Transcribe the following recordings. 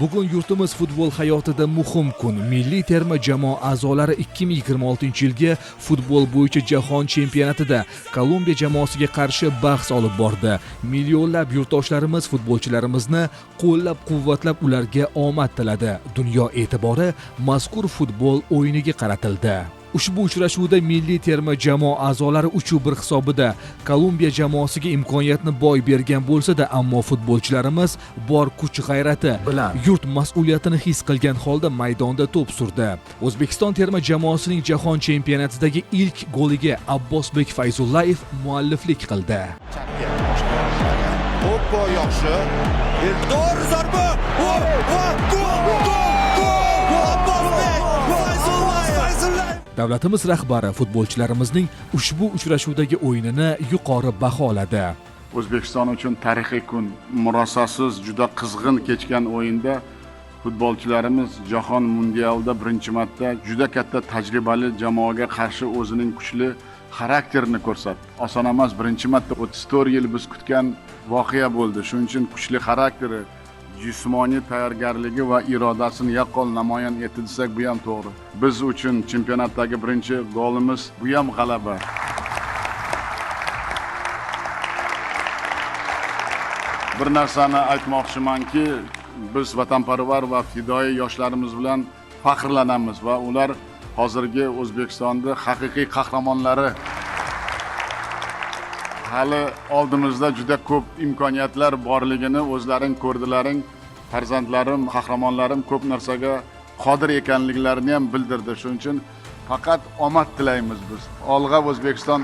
Bugun yurtimiz futbol hayotida muhim kun. Milliy terma jamoa a'zolari 2026-yilgi futbol bo'yicha jahon chempionatida Kolumbiya jamoasiga qarshi bahs olib bordi. Millionlab yurtdoshlarimiz futbolchilarimizni qo'llab-quvvatlab ularga omad tiladi. Dunyo e'tibori mazkur futbol o'yiniga qaratildi. Ushbu uchrashuvda milliy terma jamoa a'zolari 3-1 hisobida Kolumbiya jamoasiga imkoniyatni boy bergan bo'lsa-da, ammo futbolchilarimiz bor kuch-g'ayrati bilan yurt mas'uliyatini his qilgan holda maydonda to'p surdi. O'zbekiston terma jamoasining jahon chempionatidagi ilk goliga Abbosbek Fayzullayev mualliflik qildi. To'p yaxshi. Eldor zarba. Davlatimiz rahbari futbolchilarimizning ushbu uchrashuvdagi o'yinini yuqori baholadi. O'zbekiston uchun tarixiy kun. Murosasiz juda qizg'in kechgan o'yinda futbolchilarimiz jahon mundialida birinchi marta juda katta tajribali jamoaga qarshi o'zining kuchli xarakterini ko'rsatdi. Oson emas, birinchi marta 34 yil biz kutgan voqea bo'ldi. Shuning uchun kuchli xarakteri, jismoniy tayyorgarligi va irodasini yaqqol namoyon etdi desak, bu ham to'g'ri. Biz uchun chempionatdagi birinchi golimiz bu ham g'alaba. Bir narsani aytmoqchimanki, biz vatanparvar va fidoyi yoshlarimiz bilan faxrlanamiz va ular hozirgi O'zbekistonda haqiqiy qahramonlari. Hali oldimizda juda ko'p imkoniyatlar borligini o'zlaring ko'rdilaring. Farzandlarim, qahramonlarim ko'p narsaga qodir ekanliklarini ham bildirdi. Shuning uchun faqat omad tilaymiz biz. Olg'a O'zbekiston.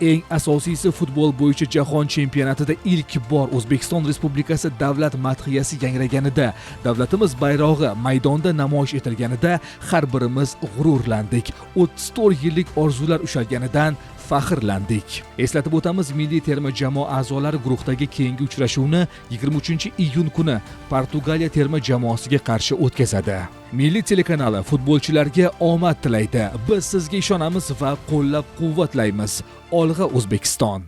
Eng asosiysi futbol bo'yicha jahon chempionatida ilk bor O'zbekiston Respublikasi davlat madhiyasi yangraganida, davlatimiz bayrog'i maydonda namoyish etilganida har birimiz g'ururlandik. 34 yillik orzular ushalganidan faxrlandik. Eslatib o'tamiz, milliy terma jamoa a'zolari guruhdagi keyingi uchrashuvni 23-iyun kuni Portugaliya terma jamoasiga qarshi o'tkazadi. Milliy telekanali futbolchilarga omad tilaydi. Biz sizga ishonamiz va qo'llab-quvvatlaymiz. Olg'a O'zbekiston!